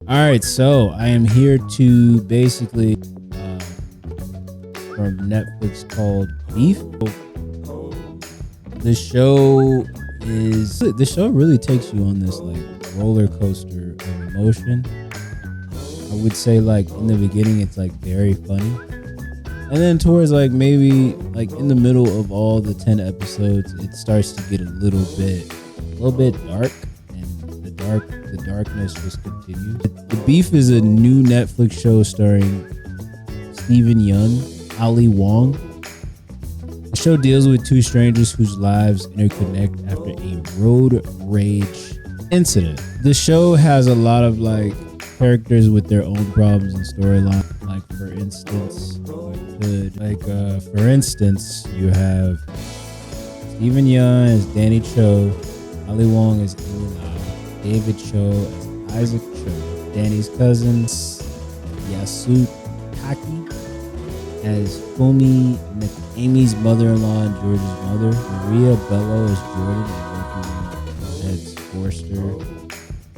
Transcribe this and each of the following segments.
All right, so I am here to basically from Netflix called Beef. The show really takes you on this like roller coaster of emotion. I would say like in the beginning it's like very funny. And then towards like maybe like in the middle of all the 10 episodes, it starts to get a little bit dark, and the darkness just continues. The Beef is a new Netflix show starring Steven Yeun, Ali Wong. The show deals with two strangers whose lives interconnect after a road rage incident. The show has a lot of like characters with their own problems and storyline. Like for instance, you have Steven Yeun as Danny Cho, Ali Wong as Amy Lau, David Cho as Isaac Cho, Danny's cousins Yasu Taki as Fumi, Amy's mother-in-law and George's mother, Maria Bello as Jordan and Ed's Forster,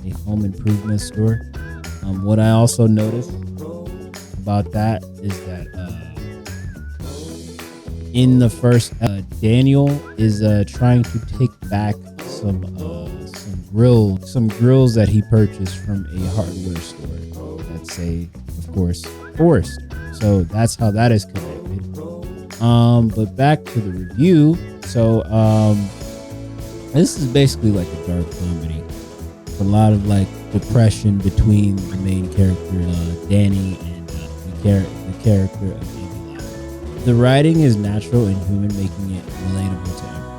a home improvement store. What I also noticed about that is that in the first, Daniel is trying to take back some grills that he purchased from a hardware store that say, of course, Forrester. So that's how that is connected. But back to the review. So this is basically like a dark comedy. A lot of like depression between the main character Danny and the character of Amy Lau. The writing is natural and human, making it relatable to everyone.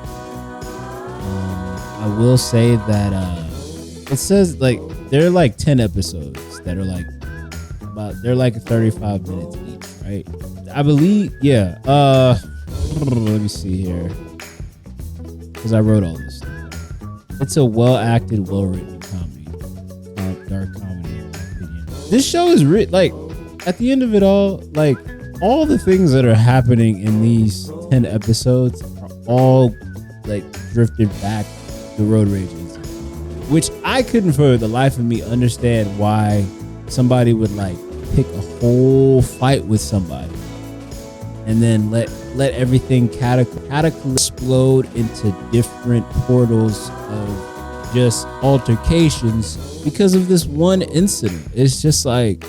I will say that it says like there are like 10 episodes that are like they're like 35 minutes each, right? I believe, yeah. Let me see here, because I wrote all this stuff. It's a well-acted, well-written comedy, dark comedy, in my opinion. This show is like, at the end of it all, like all the things that are happening in these 10 episodes are all like drifted back to road rage incident, which I couldn't for the life of me understand why somebody would like pick a whole fight with somebody and then let everything explode into different portals of just altercations because of this one incident. It's just like,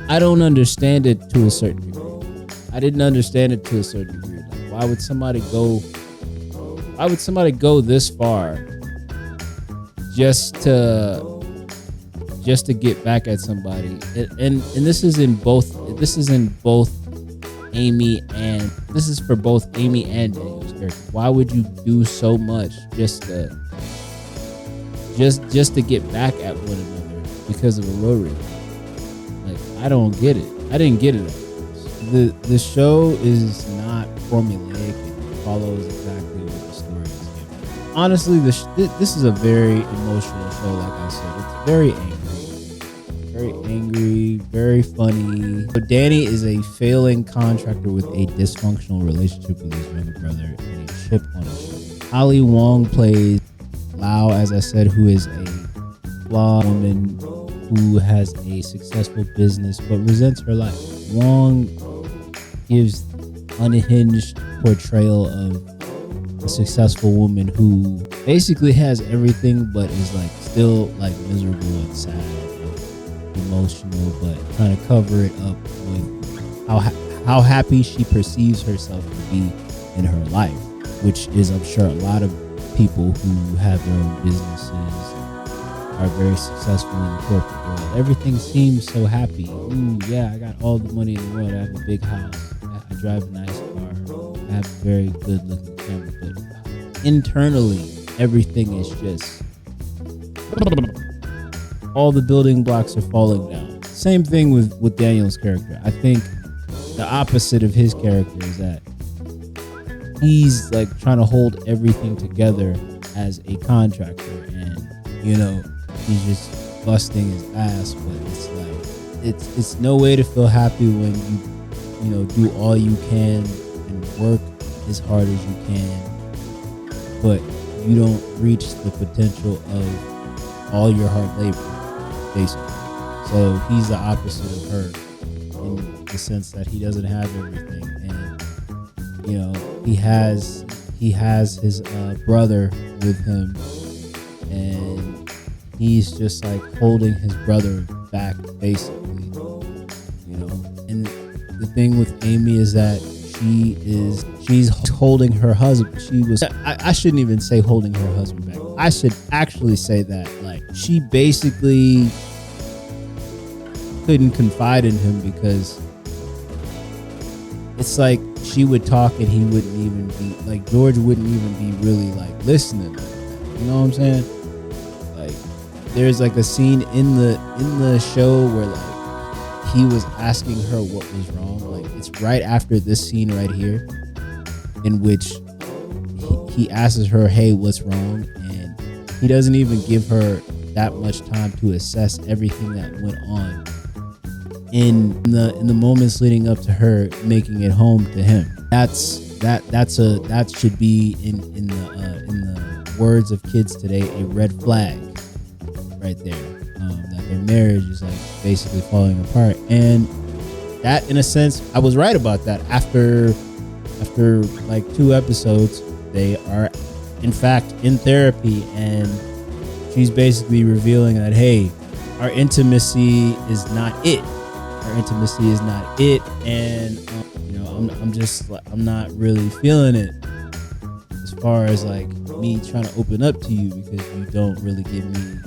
I don't understand it to a certain degree. I didn't understand it to a certain degree. Like, why would somebody go this far just to get back at somebody? And this is for both Amy and Daniel's character. Why would you do so much just to get back at one another because of a road rage? Like, I don't get it. I didn't get it at first. The show is not formulaic and follows exactly what the story is giving. Honestly, this is a very emotional show. Like I said, it's very angry, very funny. So Danny is a failing contractor with a dysfunctional relationship with his younger brother and a chip on his shoulder. Ali Wong plays Lau, as I said, who is a flawed woman who has a successful business but resents her life. Wong gives unhinged portrayal of a successful woman who basically has everything but is like still like miserable and sad and emotional, but trying to cover it up with how happy she perceives herself to be in her life, which is, I'm sure, a lot of people who have their own businesses are very successful in the corporate world. Everything seems so happy. Ooh, yeah, I got all the money in the world. I have a big house. I drive a nice car. I have a very good looking family. But internally, everything is just all the building blocks are falling down. Same thing with Daniel's character. I think the opposite of his character is that he's like trying to hold everything together as a contractor, and he's just busting his ass. But it's like it's no way to feel happy when you do all you can and work as hard as you can, but you don't reach the potential of all your hard labor, basically. So he's the opposite of her in the sense that he doesn't have everything, and you know he has his brother with him, and he's just like holding his brother back basically, you know. And the thing with Amy is that she's holding her husband. I shouldn't even say holding her husband back. I should actually say that like she basically couldn't confide in him because it's like she would talk and he wouldn't even be like, George wouldn't even be really like listening. You know what I'm saying? Like there's like a scene in the show where like he was asking her what was wrong. Like it's right after this scene right here, in which he asks her, "Hey, what's wrong?" And he doesn't even give her that much time to assess everything that went on in the moments leading up to her making it home to him. That should be in the words of kids today a red flag right there. That their marriage is like basically falling apart, and that in a sense I was right about that. After like 2 episodes, they are in fact in therapy, and she's basically revealing that, hey, our intimacy is not it. Our intimacy is not it, and you know, I'm not really feeling it as far as like me trying to open up to you because you don't really give me.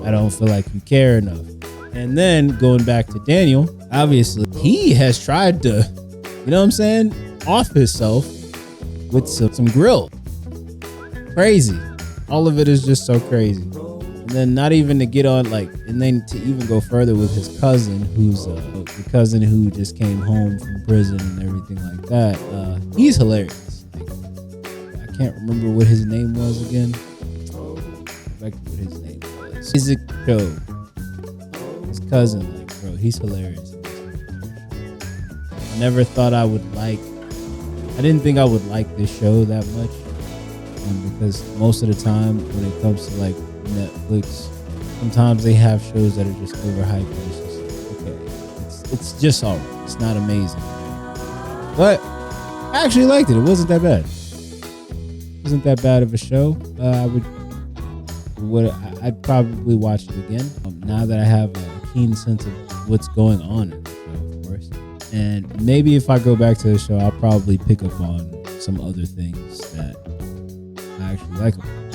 I don't feel like you care enough. And then going back to Daniel, obviously he has tried to, you know what I'm saying, off himself with some grill. Crazy. All of it is just so crazy. And then not even to get on like, and then to even go further with his cousin, who's the cousin who just came home from prison and everything like that. He's hilarious. Like, I can't remember what his name was again. Back to what his name was. Isaac Cho. His cousin, like, bro, he's hilarious. I never thought I didn't think I would like this show that much. Because most of the time when it comes to like Netflix, sometimes they have shows that are just overhyped and it's just like, okay, it's just alright. It's not amazing, but I actually liked it. It wasn't that bad. It wasn't that bad of a show. I'd probably watch it again now that I have a keen sense of what's going on in the show, of course. And maybe if I go back to the show, I'll probably pick up on some other things that I actually like about it.